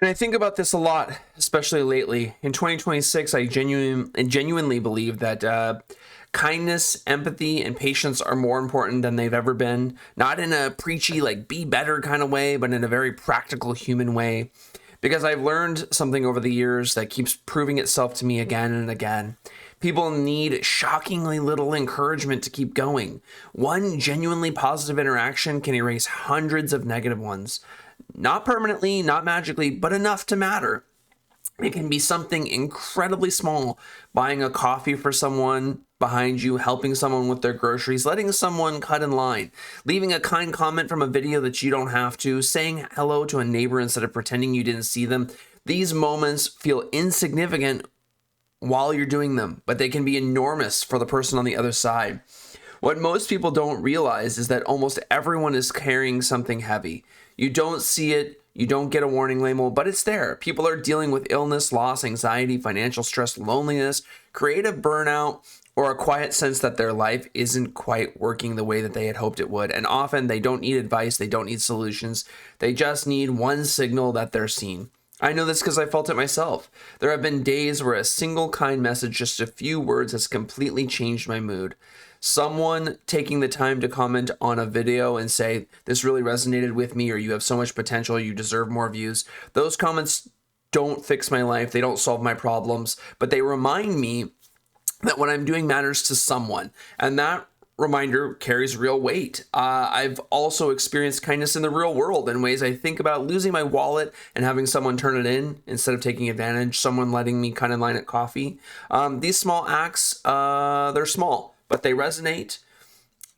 And I think about this a lot, especially lately. In 2026, I genuinely believe that kindness, empathy, and patience are more important than they've ever been. Not in a preachy, like, be better kind of way, but in a very practical, human way. Because I've learned something over the years that keeps proving itself to me again and again. People need shockingly little encouragement to keep going. One genuinely positive interaction can erase hundreds of negative ones. Not permanently, not magically, but enough to matter. It can be something incredibly small, buying a coffee for someone behind you, helping someone with their groceries, letting someone cut in line, leaving a kind comment from a video that you don't have to, saying hello to a neighbor instead of pretending you didn't see them. These moments feel insignificant while you're doing them, but they can be enormous for the person on the other side. What most people don't realize is that almost everyone is carrying something heavy. You don't see it, you don't get a warning label, but it's there. People are dealing with illness, loss, anxiety, financial stress, loneliness, creative burnout, or a quiet sense that their life isn't quite working the way that they had hoped it would. And often they don't need advice, they don't need solutions. They just need one signal that they're seen. I know this because I felt it myself. There have been days where a single kind message, just a few words, has completely changed my mood. Someone taking the time to comment on a video and say, this really resonated with me, or you have so much potential, you deserve more views. Those comments don't fix my life, they don't solve my problems, but they remind me that what I'm doing matters to someone. And that reminder carries real weight. I've also experienced kindness in the real world in ways I think about losing my wallet and having someone turn it in instead of taking advantage, someone letting me cut in line at coffee. These small acts, they're small, but they resonate.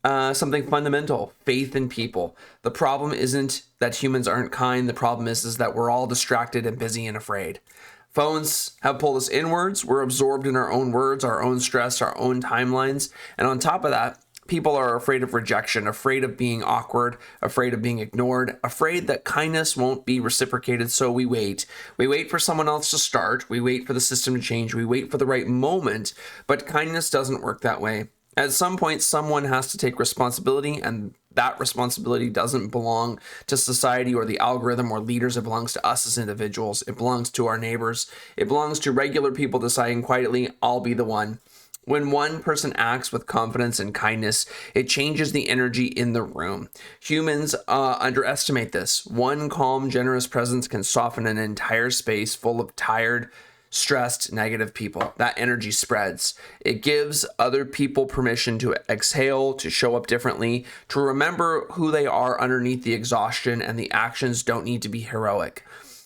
Something fundamental, faith in people. The problem isn't that humans aren't kind. The problem is that we're all distracted and busy and afraid. Phones have pulled us inwards. We're absorbed in our own words, our own stress, our own timelines. And on top of that, people are afraid of rejection, afraid of being awkward, afraid of being ignored, afraid that kindness won't be reciprocated. So we wait. We wait for someone else to start. We wait for the system to change. We wait for the right moment. But kindness doesn't work that way. At some point, someone has to take responsibility, and that responsibility doesn't belong to society or the algorithm or leaders. It belongs to us as individuals. It belongs to our neighbors. It belongs to regular people deciding quietly, I'll be the one. When one person acts with confidence and kindness, it changes the energy in the room. Humans underestimate this. One calm, generous presence can soften an entire space full of tired, stressed, negative people. That energy spreads. It gives other people permission to exhale, to show up differently, to remember who they are underneath the exhaustion, and the actions don't need to be heroic.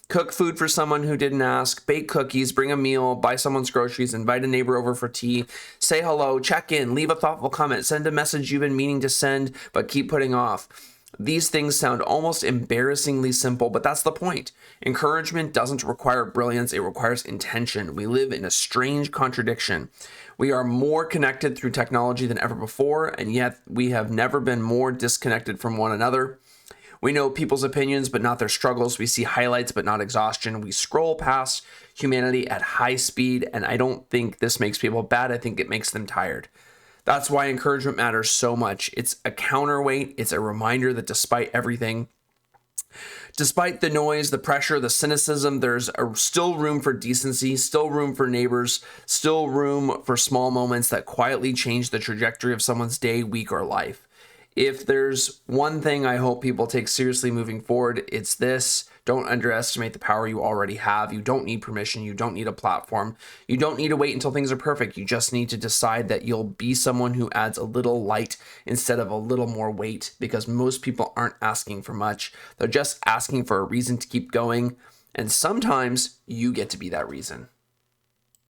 Cook food for someone who didn't ask, bake cookies, bring a meal, buy someone's groceries, invite a neighbor over for tea, say hello, check in, leave a thoughtful comment, send a message you've been meaning to send but keep putting off. These things sound almost embarrassingly simple, but that's the point. Encouragement doesn't require brilliance, it requires intention. We live in a strange contradiction. We are more connected through technology than ever before, and yet we have never been more disconnected from one another. We know people's opinions, but not their struggles. We see highlights, but not exhaustion. We scroll past humanity at high speed, and I don't think this makes people bad. I think it makes them tired. That's why encouragement matters so much. It's a counterweight. It's a reminder that despite everything, despite the noise, the pressure, the cynicism, there's still room for decency, still room for neighbors, still room for small moments that quietly change the trajectory of someone's day, week, or life. If there's one thing I hope people take seriously moving forward, it's this. Don't underestimate the power you already have. You don't need permission. You don't need a platform. You don't need to wait until things are perfect. You just need to decide that you'll be someone who adds a little light instead of a little more weight, because most people aren't asking for much. They're just asking for a reason to keep going. And sometimes you get to be that reason.